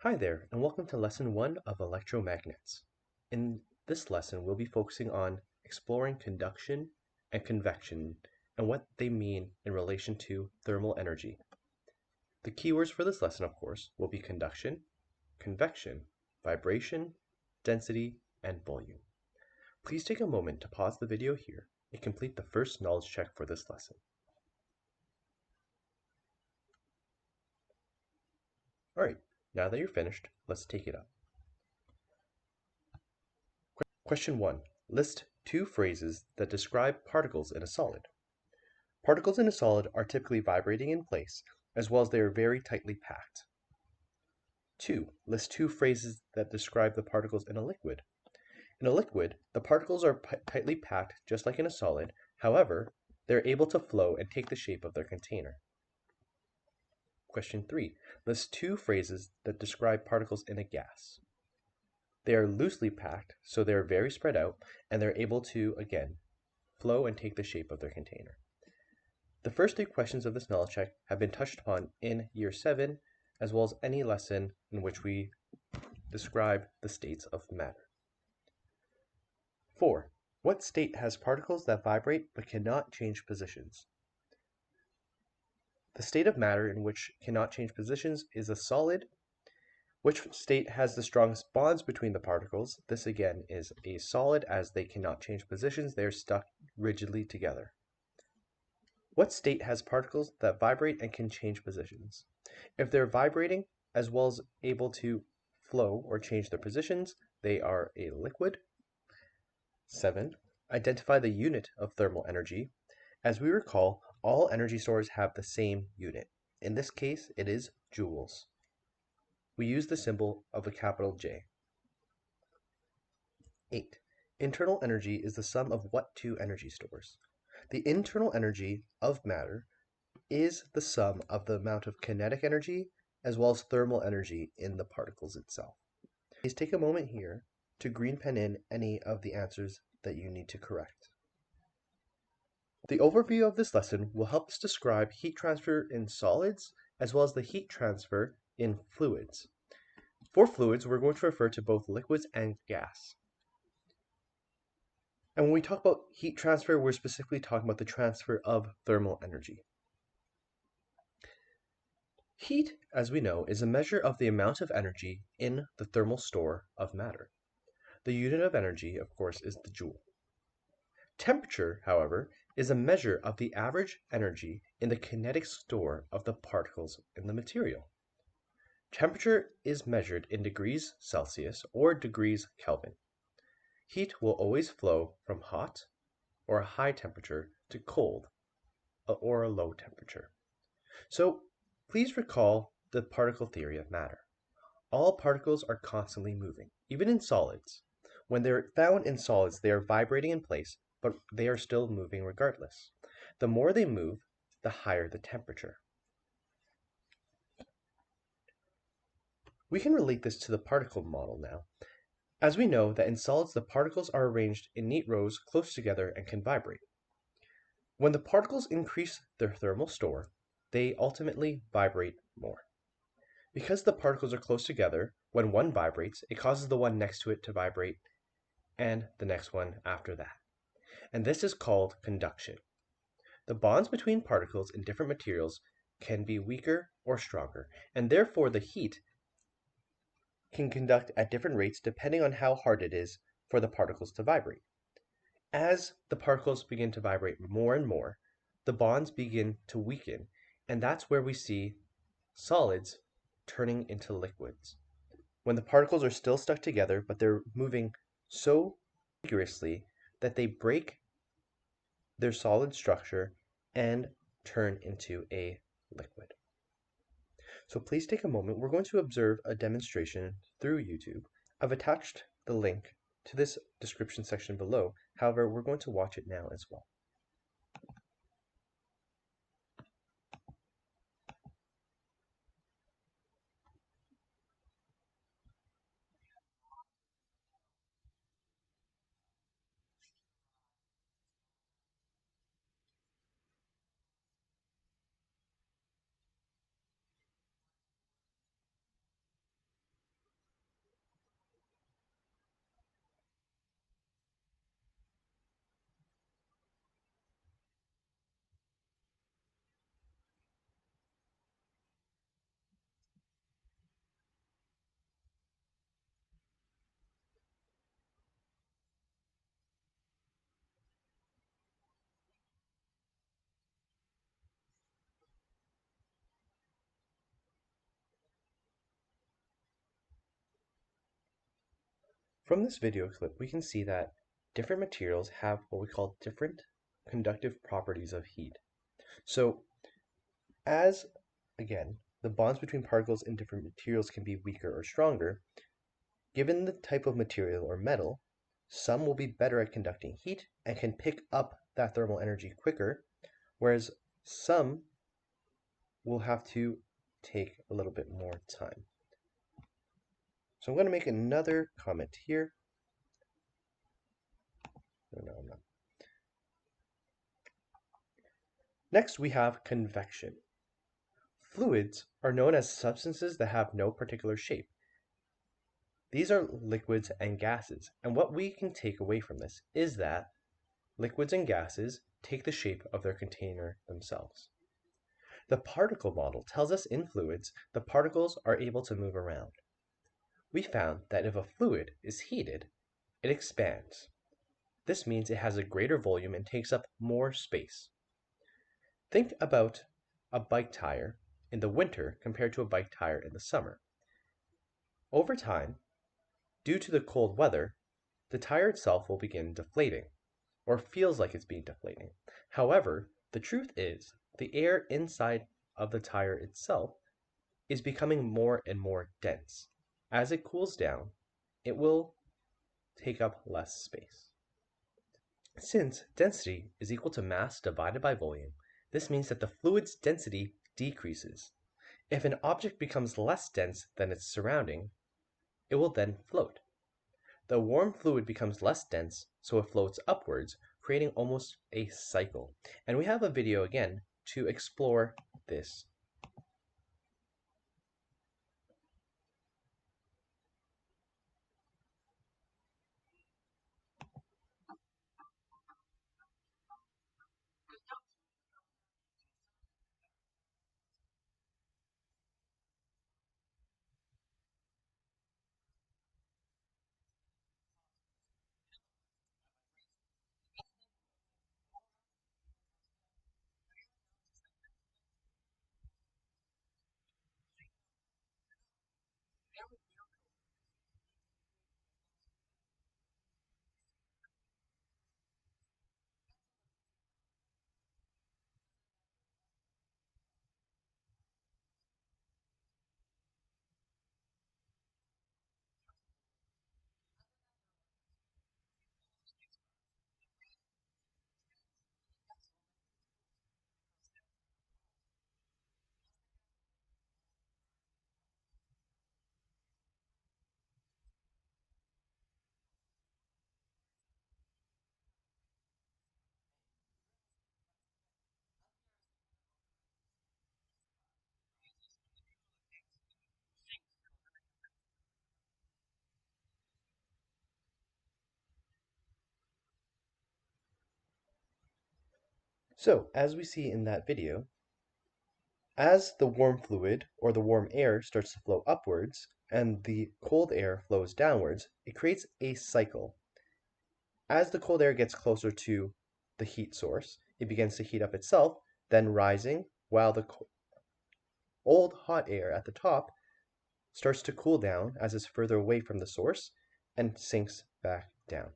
Hi there, and welcome to Lesson 1 of Electromagnets. In this lesson, we'll be focusing on exploring conduction and convection and what they mean in relation to thermal energy. The keywords for this lesson, of course, will be conduction, convection, vibration, density, and volume. Please take a moment to pause the video here and complete the first knowledge check for this lesson. Alright, now that you're finished, let's take it up. Question 1. List two phrases that describe particles in a solid. Particles in a solid are typically vibrating in place, as well as they are very tightly packed. 2. List two phrases that describe the particles in a liquid. In a liquid, the particles are tightly packed just like in a solid, however, they're able to flow and take the shape of their container. Question 3. List two phrases that describe particles in a gas. They are loosely packed, so they are very spread out, and they're able to, again, flow and take the shape of their container. The first three questions of this knowledge check have been touched upon in Year 7, as well as any lesson in which we describe the states of matter. 4. What state has particles that vibrate but cannot change positions? The state of matter in which cannot change positions is a solid. Which state has the strongest bonds between the particles? This again is a solid, as they cannot change positions, they are stuck rigidly together. What state has particles that vibrate and can change positions? If they're vibrating as well as able to flow or change their positions, they are a liquid. 7. Identify the unit of thermal energy. As we recall, all energy sources have the same unit. In this case, it is joules. We use the symbol of a capital J. 8. Internal energy is the sum of what two energy stores? The internal energy of matter is the sum of the amount of kinetic energy as well as thermal energy in the particles itself. Please take a moment here to green pen in any of the answers that you need to correct. The overview of this lesson will help us describe heat transfer in solids as well as the heat transfer in fluids. For fluids, we're going to refer to both liquids and gas. And when we talk about heat transfer, we're specifically talking about the transfer of thermal energy. Heat, as we know, is a measure of the amount of energy in the thermal store of matter. The unit of energy, of course, is the joule. Temperature, however, is a measure of the average energy in the kinetic store of the particles in the material. Temperature is measured in degrees Celsius or degrees Kelvin. Heat will always flow from hot or a high temperature to cold or a low temperature. So please recall the particle theory of matter. All particles are constantly moving, even in solids. When they're found in solids, they are vibrating in place, but they are still moving regardless. The more they move, the higher the temperature. We can relate this to the particle model now. As we know that in solids the particles are arranged in neat rows close together and can vibrate. When the particles increase their thermal store, they ultimately vibrate more. Because the particles are close together, when one vibrates, it causes the one next to it to vibrate and the next one after that. And this is called conduction. The bonds between particles in different materials can be weaker or stronger, and therefore the heat can conduct at different rates depending on how hard it is for the particles to vibrate. As the particles begin to vibrate more and more, the bonds begin to weaken, and that's where we see solids turning into liquids. When the particles are still stuck together, but they're moving so vigorously that they break their solid structure and turn into a liquid. So please take a moment. We're going to observe a demonstration through YouTube. I've attached the link to this description section below. However, we're going to watch it now as well. From this video clip, we can see that different materials have what we call different conductive properties of heat. So as, again, the bonds between particles in different materials can be weaker or stronger, given the type of material or metal, some will be better at conducting heat and can pick up that thermal energy quicker, whereas some will have to take a little bit more time. So I'm going to make another comment here. No, I'm not. Next, we have convection. Fluids are known as substances that have no particular shape. These are liquids and gases, and what we can take away from this is that liquids and gases take the shape of their container themselves. The particle model tells us in fluids the particles are able to move around. We found that if a fluid is heated, it expands. This means it has a greater volume and takes up more space. Think about a bike tire in the winter compared to a bike tire in the summer. Over time, due to the cold weather, the tire itself will begin deflating, or feels like it's being deflating. However, the truth is, the air inside of the tire itself is becoming more and more dense. As it cools down, it will take up less space. Since density is equal to mass divided by volume, this means that the fluid's density decreases. If an object becomes less dense than its surrounding, it will then float. The warm fluid becomes less dense, so it floats upwards, creating almost a cycle. And we have a video again to explore this. So, as we see in that video, as the warm fluid or the warm air starts to flow upwards and the cold air flows downwards, it creates a cycle. As the cold air gets closer to the heat source, it begins to heat up itself, then rising, while the old hot air at the top starts to cool down as it's further away from the source and sinks back down.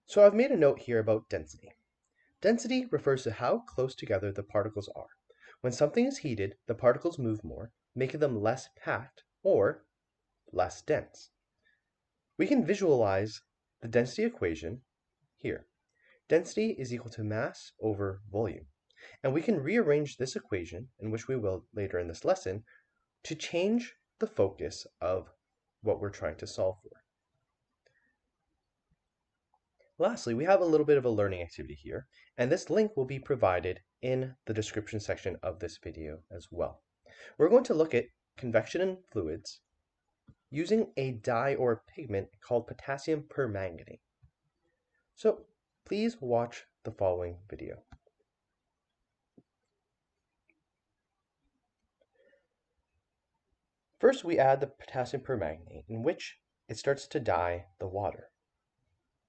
So I've made a note here about density. Density refers to how close together the particles are. When something is heated, the particles move more, making them less packed or less dense. We can visualize the density equation here. Density is equal to mass over volume. And we can rearrange this equation, in which we will later in this lesson, to change the focus of what we're trying to solve for. Lastly, we have a little bit of a learning activity here, and this link will be provided in the description section of this video as well. We're going to look at convection in fluids using a dye or a pigment called potassium permanganate. So please watch the following video. First, we add the potassium permanganate, in which it starts to dye the water.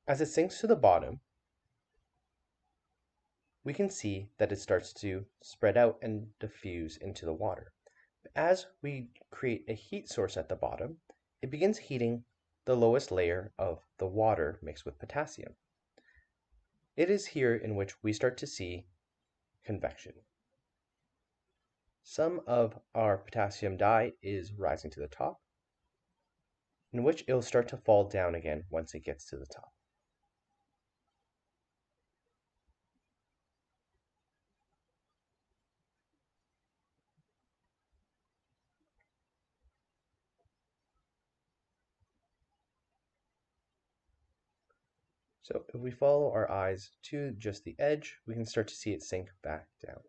As it sinks to the bottom, we can see that it starts to spread out and diffuse into the water. As we create a heat source at the bottom, it begins heating the lowest layer of the water mixed with potassium. It is here in which we start to see convection. Some of our potassium dye is rising to the top, in which it will start to fall down again once it gets to the top. So if we follow our eyes to just the edge, we can start to see it sink back down.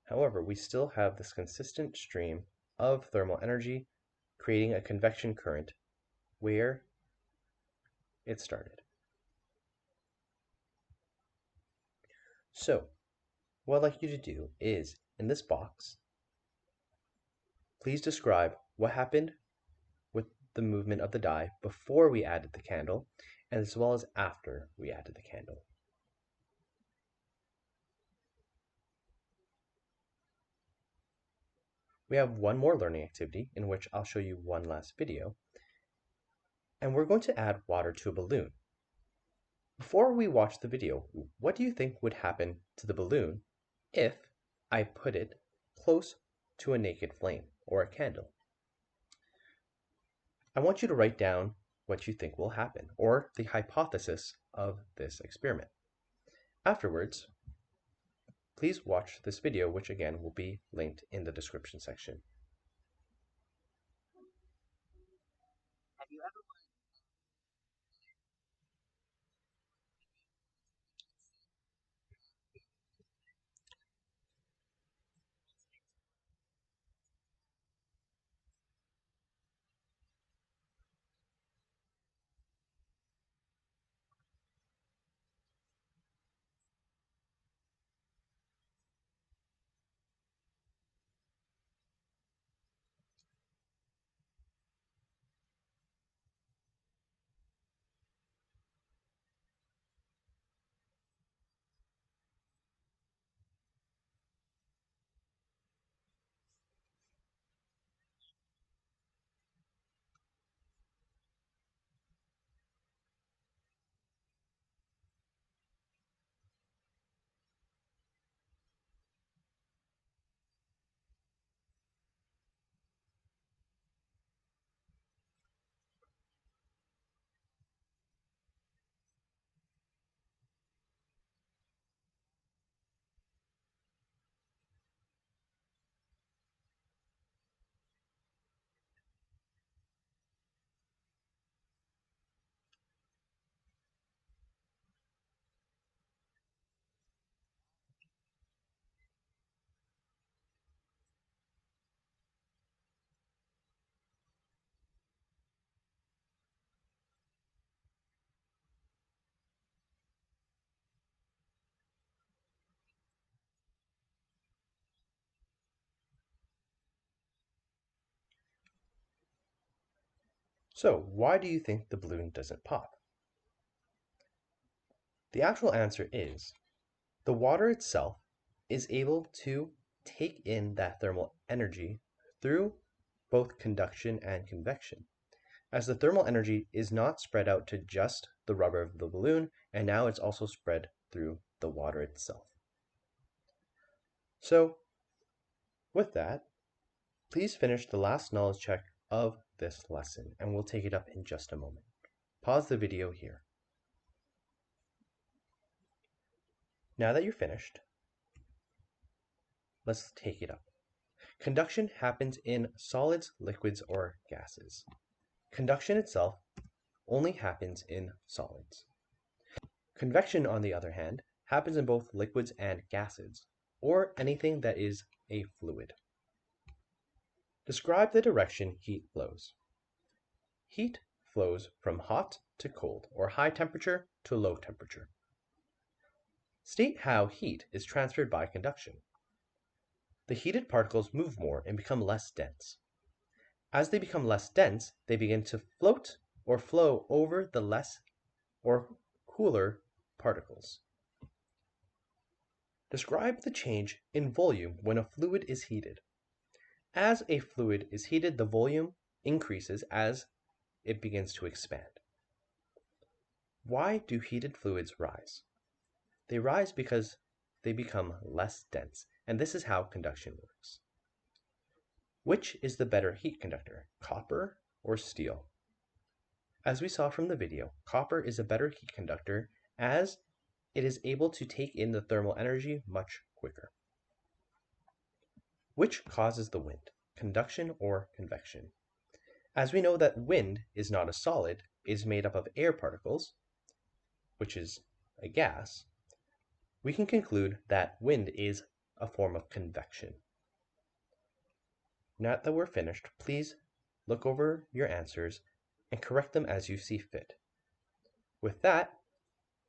However, we still have this consistent stream of thermal energy creating a convection current where it started. So what I'd like you to do is, in this box, please describe what happened with the movement of the dye before we added the candle, as well as after we added the candle. We have one more learning activity in which I'll show you one last video, and we're going to add water to a balloon. Before we watch the video, what do you think would happen to the balloon if I put it close to a naked flame or a candle? I want you to write down what you think will happen, or the hypothesis of this experiment. Afterwards, please watch this video, which again will be linked in the description section. So, why do you think the balloon doesn't pop? The actual answer is the water itself is able to take in that thermal energy through both conduction and convection, as the thermal energy is not spread out to just the rubber of the balloon, and now it's also spread through the water itself. So, with that, please finish the last knowledge check of this lesson, and we'll take it up in just a moment. Pause the video here. Now that you're finished, let's take it up. Conduction happens in solids, liquids, or gases. Conduction itself only happens in solids. Convection, on the other hand, happens in both liquids and gases, or anything that is a fluid. Describe the direction heat flows. Heat flows from hot to cold, or high temperature to low temperature. State how heat is transferred by conduction. The heated particles move more and become less dense. As they become less dense, they begin to float or flow over the less or cooler particles. Describe the change in volume when a fluid is heated. As a fluid is heated, the volume increases as it begins to expand. Why do heated fluids rise? They rise because they become less dense, and this is how conduction works. Which is the better heat conductor, copper or steel? As we saw from the video, copper is a better heat conductor as it is able to take in the thermal energy much quicker. Which causes the wind, conduction or convection? As we know that wind is not a solid, it is made up of air particles, which is a gas, we can conclude that wind is a form of convection. Now that we're finished, please look over your answers and correct them as you see fit. With that,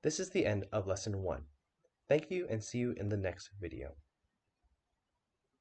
this is the end of lesson 1. Thank you and see you in the next video.